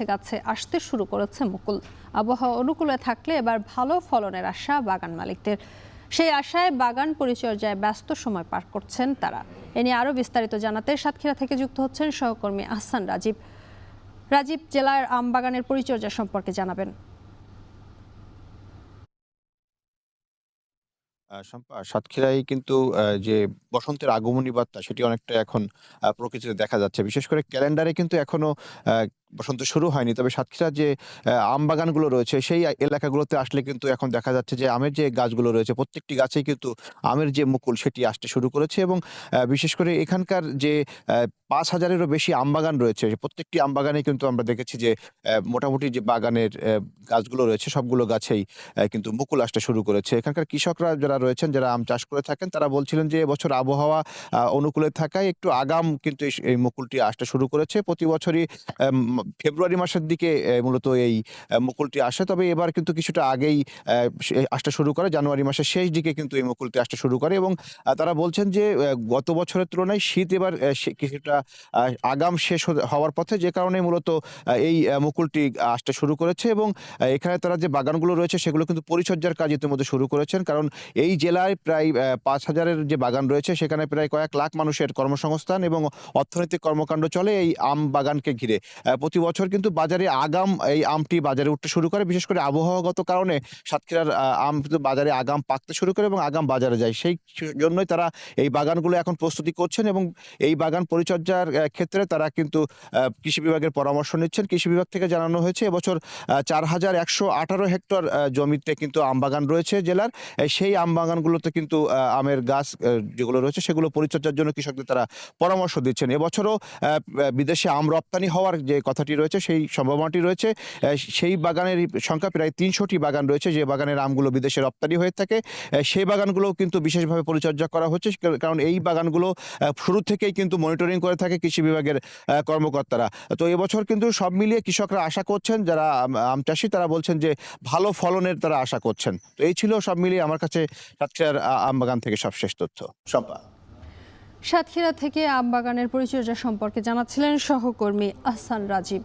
গাছে আসতে শুরু করেছে মুকুল। আবহাওয়া অনুকূলে থাকলে এবার ভালো ফলনের আশা বাগান মালিকদের। সেই আশায় বাগান পরিচর্যায় ব্যস্ত সময় পার করছেন তারা। এ নিয়ে আরো বিস্তারিত জানাতে সাতক্ষীরা থেকে যুক্ত হচ্ছেন সহকর্মী আহসান রাজীব। রাজীব, জেলার আম বাগানের পরিচর্যা সম্পর্কে জানাবেন। সাতক্ষীরায় কিন্তু যে বসন্তের আগমনী বার্তা সেটি অনেকটা এখন প্রকৃতিতে দেখা যাচ্ছে। বিশেষ করে ক্যালেন্ডারে কিন্তু এখনো আ বসন্ত শুরু হয়নি। তবে সাতক্ষীরার যে আম বাগানগুলো রয়েছে সেই এলাকাগুলোতে আসলে কিন্তু এখন দেখা যাচ্ছে যে আমের যে গাছগুলো রয়েছে প্রত্যেকটি গাছেই কিন্তু আমের যে মুকুল সেটি আসতে শুরু করেছে এবং বিশেষ করে এখানকার যে ৫,০০০ এরও বেশি আম বাগান রয়েছে প্রত্যেকটি আম বাগানেই কিন্তু আমরা দেখেছি যে মোটামুটি যে বাগানের গাছগুলো রয়েছে সবগুলো গাছেই কিন্তু মুকুল আসতে শুরু করেছে। এখানকার কৃষকরা যারা রয়েছেন, যারা আম চাষ করে থাকেন তারা বলছিলেন যে এবছর আবহাওয়া অনুকূলে থাকায় একটু আগাম কিন্তু এই মুকুলটি আসতে শুরু করেছে। প্রতি বছরই ফেব্রুয়ারি মাসের দিকে মূলত এই মুকুলটি আসে। তবে এবার কিন্তু কিছুটা আগেই আসতে শুরু করে। জানুয়ারি মাসের শেষ দিকে কিন্তু এই মুকুলটি আসতে শুরু করে এবং তারা বলছেন যে গত বছরের তুলনায় শীত এবার কিছুটা আ আগাম শেষ হওয়ার পথে, যে কারণে মূলত এই মুকুলটি আসতে শুরু করেছে এবং এখানে তারা যে বাগানগুলো রয়েছে সেগুলো কিন্তু পরিচর্যার কাজ ইতিমধ্যে শুরু করেছেন। কারণ এই জেলায় প্রায় ৫,০০০ এর যে বাগান রয়েছে সেখানে প্রায় কয়েক লাখ মানুষের কর্মসংস্থান এবং অর্থনৈতিক কর্মকাণ্ড চলে এই আম বাগানকে ঘিরে। প্রতি বছর কিন্তু বাজারে এই আমটি বাজারে উঠতে শুরু করে। বিশেষ করে আবহাওয়াগত কারণে সাতক্ষীরার আম কিন্তু বাজারে আগাম পাকতে শুরু করে এবং আগাম বাজারে যায়। সেই জন্যই তারা এই বাগানগুলো এখন প্রস্তুতি করছেন এবং এই বাগান পরিচর্যার ক্ষেত্রে তারা কিন্তু কৃষি বিভাগের পরামর্শ নিচ্ছেন। কৃষি বিভাগ থেকে জানানো হয়েছে এবছর ৪,১১৮ হেক্টর জমিতে কিন্তু আম বাগান রয়েছে জেলার। সেই আম বাগানগুলোতে কিন্তু আমের গাছ যেগুলো রয়েছে সেগুলো পরিচর্যার জন্য কৃষকদের তারা পরামর্শ দিচ্ছেন। এবছরও বিদেশে আম রপ্তানি হওয়ার যে কথাটি রয়েছে সেই সম্ভাবনাটি রয়েছে। সেই বাগানের সংখ্যা প্রায় ৩০০টি বাগান রয়েছে যে বাগানের আমগুলো বিদেশে রপ্তানি হয়ে থাকে। সেই বাগানগুলোও কিন্তু বিশেষভাবে পরিচর্যা করা হচ্ছে। কারণ এই বাগানগুলো শুরু থেকেই কিন্তু মনিটরিং করে থাকে কৃষি বিভাগের কর্মকর্তারা। তো এবছর কিন্তু সব মিলিয়ে কৃষকরা আশা করছেন, যারা আম চাষী তারা বলছেন যে ভালো ফলনের তারা আশা করছেন। তো এই ছিল সব মিলিয়ে আমার কাছে সাতক্ষীরার আম বাগান থেকে সবশেষ তথ্য। শম্পা। সাতক্ষীরা থেকে আম বাগানের পরিচর্যা সম্পর্কে জানাচ্ছিলেন সহকর্মী আহসান রাজীব।